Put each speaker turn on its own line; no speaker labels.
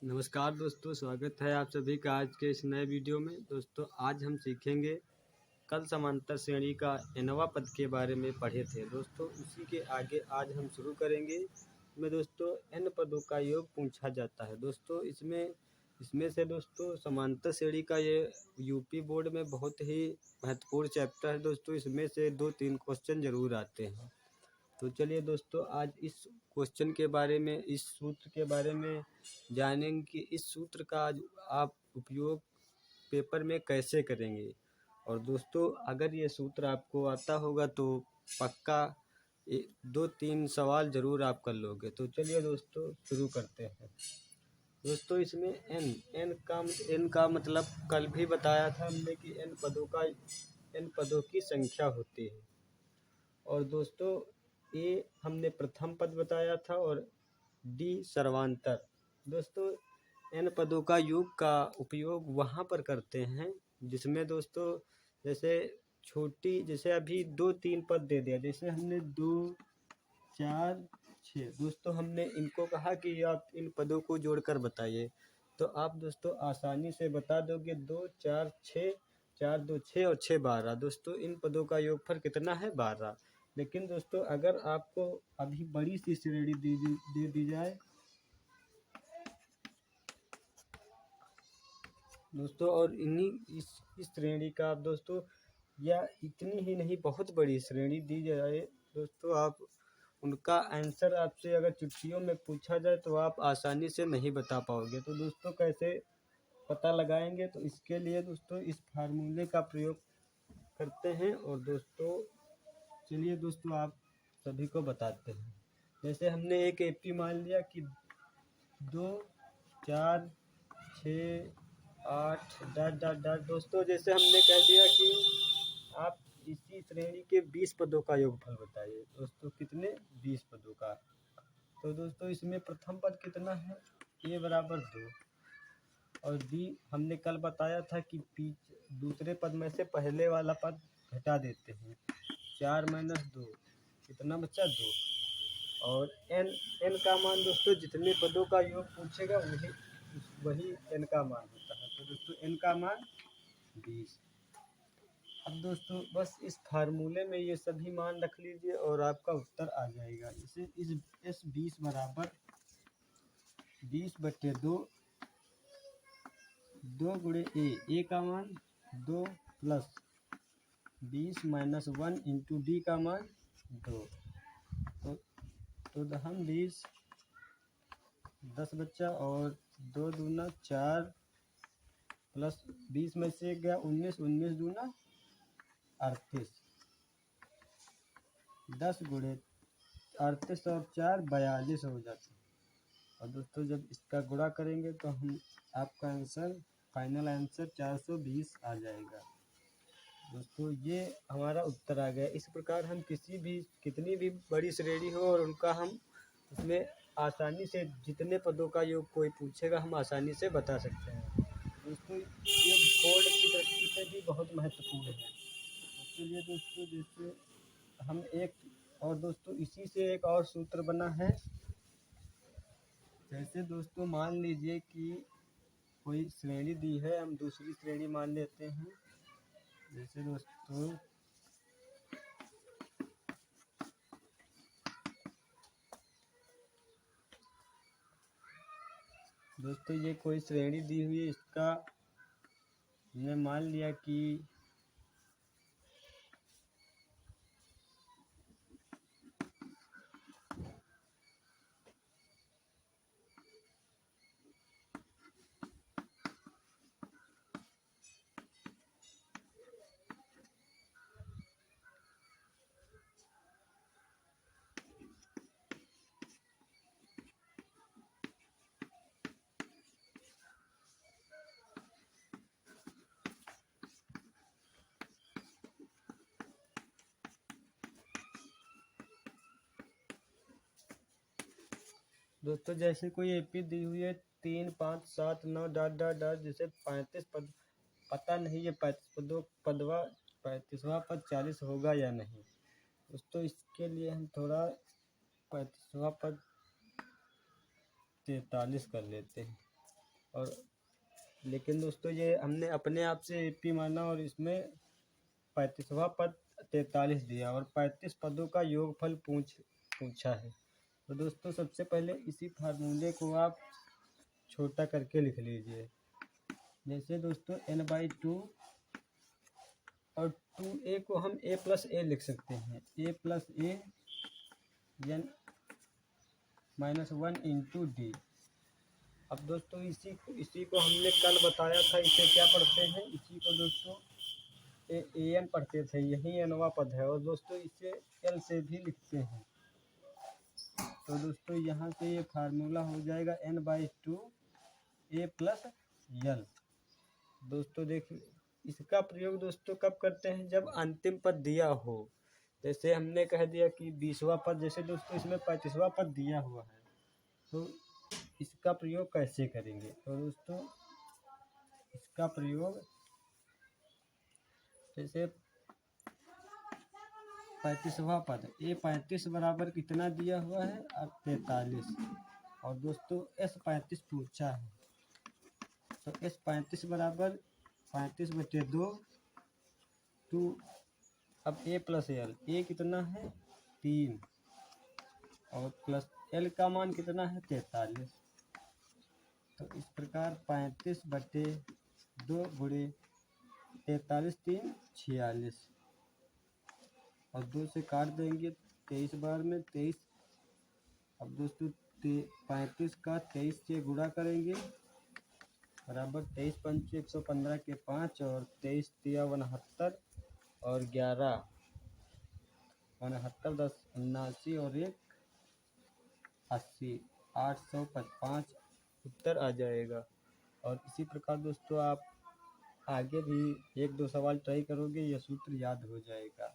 नमस्कार दोस्तों, स्वागत है आप सभी का आज के इस नए वीडियो में। दोस्तों आज हम सीखेंगे, कल समांतर श्रेणी का nवां पद के बारे में पढ़े थे। दोस्तों उसी के आगे आज हम शुरू करेंगे। इसमें दोस्तों n पदों का योग पूछा जाता है। दोस्तों इसमें से दोस्तों समांतर श्रेणी का ये यूपी बोर्ड में बहुत ही महत्वपूर्ण चैप्टर है। दोस्तों इसमें से 2-3 क्वेश्चन जरूर आते हैं। तो चलिए दोस्तों आज इस क्वेश्चन के बारे में, इस सूत्र के बारे में जानेंगे कि इस सूत्र का आज आप उपयोग पेपर में कैसे करेंगे। और दोस्तों अगर ये सूत्र आपको आता होगा तो पक्का 2-3 सवाल ज़रूर आप कर लोगे। तो चलिए दोस्तों शुरू करते हैं। दोस्तों इसमें n का मतलब कल भी बताया था हमने कि n पदों की संख्या होती है। और दोस्तों ए हमने प्रथम पद बताया था और डी सर्वांतर। दोस्तों n पदों का योग का उपयोग वहाँ पर करते हैं जिसमें दोस्तों जैसे अभी 2-3 पद दे दिया, जैसे हमने 2, 4, 6। दोस्तों हमने इनको कहा कि आप इन पदों को जोड़कर बताइए, तो आप दोस्तों आसानी से बता दोगे। 2, 4, 6, 4, 2, 6 और 6, 12। दोस्तों इन पदों का योगफल कितना है? 12। लेकिन दोस्तों अगर आपको अभी बड़ी सी श्रेणी दे दी जाए दोस्तों, और इस श्रेणी का आप दोस्तों, या इतनी ही नहीं बहुत बड़ी श्रेणी दी जाए दोस्तों, आप उनका आंसर आपसे अगर चिट्ठियों में पूछा जाए तो आप आसानी से नहीं बता पाओगे। तो दोस्तों कैसे पता लगाएंगे? तो इसके लिए दोस्तों इस फार्मूले का प्रयोग करते हैं। और दोस्तों चलिए दोस्तों आप सभी को बताते हैं। जैसे हमने एक एपी मान लिया कि 2, 4, 6, 8 डॉट डॉट डॉट। दोस्तों जैसे हमने कह दिया कि आप इसी श्रेणी के 20 पदों का योगफल बताइए। दोस्तों कितने? 20 पदों का। तो दोस्तों इसमें प्रथम पद कितना है? a बराबर 2। और b हमने कल बताया था कि दूसरे पद में से पहले वाला पद घटा देते हैं। 4 - 2 कितना बचा? 2। और n का मान दोस्तों जितने पदों का योग पूछेगा वही n का मान होता है। तो दोस्तों n का मान 20। अब दोस्तों बस इस फार्मूले में ये सभी मान रख लीजिए और आपका उत्तर आ जाएगा। इसे इस 20 बराबर 20/2 2 गुणे a का मान 2 प्लस 20 - 1 इंटू डी का मान 2। तो दहम 20 10 बच्चा और 2 दूना 4 प्लस 20 में से गया 19, 19 दूना 38। 10 गुणे 38 और 4 42 हो जाते हैं। और दोस्तों जब इसका गुणा करेंगे तो आपका आंसर, फाइनल आंसर 420 आ जाएगा। दोस्तों ये हमारा उत्तर आ गया। इस प्रकार हम कितनी भी बड़ी श्रेणी हो और उनका हम उसमें आसानी से जितने पदों का योग कोई पूछेगा हम आसानी से बता सकते हैं। दोस्तों ये बोर्ड की दृष्टि से भी बहुत महत्वपूर्ण है। चलिए दोस्तों जैसे हम दोस्तों इसी से एक और सूत्र बना है। जैसे दोस्तों मान लीजिए कि कोई श्रेणी दी है, हम दूसरी श्रेणी मान लेते हैं। जैसे दोस्तों ये कोई श्रेणी दी हुई है, इसका हमने मान लिया कि दोस्तों जैसे कोई एपी दी हुई है 3, 5, 7, 9 डॉट डॉट डॉट, जैसे 35 पद, पता नहीं ये 35वां पद 40 होगा या नहीं। दोस्तों इसके लिए हम थोड़ा 35वां पद 43 कर लेते हैं। और लेकिन दोस्तों ये हमने अपने आप से AP माना और इसमें 35वां पद 43 दिया और 35 पदों का योगफल पूछा है। तो दोस्तों सबसे पहले इसी फार्मूले को आप छोटा करके लिख लीजिए। जैसे दोस्तों n/2 और 2a को हम a+a लिख सकते हैं। a+a n-1 into d। अब दोस्तों इसी को हमने कल बताया था, इसे क्या पढ़ते हैं, इसी को दोस्तों an पढ़ते थे, यही nवां पद है और दोस्तों इसे l से भी लिखते हैं। तो दोस्तों यहाँ से ये फार्मूला हो जाएगा n/2 a+l। दोस्तों देखिए इसका प्रयोग दोस्तों कब करते हैं, जब अंतिम पद दिया हो। जैसे हमने कह दिया कि 20वां पद, जैसे दोस्तों इसमें 35वां पद दिया हुआ है, तो इसका प्रयोग कैसे करेंगे। तो दोस्तों इसका प्रयोग जैसे 35वां पद a35 बराबर कितना दिया हुआ है, 43 और दोस्तों s35 पूछा है। तो s35 बराबर 35/2 टू, अब a+l, a कितना है 3 और प्लस l का मान कितना है 43। तो इस प्रकार 35/2 गुणे 43 3 46 और 2 से काट देंगे 23 बार में 23। अब दोस्तों 35 का 23 से गुणा करेंगे बराबर 23 पंचे 115 के 5 और 23 तिया 69 और 11 69 10 79 और 1 80 805 उत्तर आ जाएगा। और इसी प्रकार दोस्तों आप आगे भी 1-2 सवाल ट्राई करोगे, यह सूत्र याद हो जाएगा।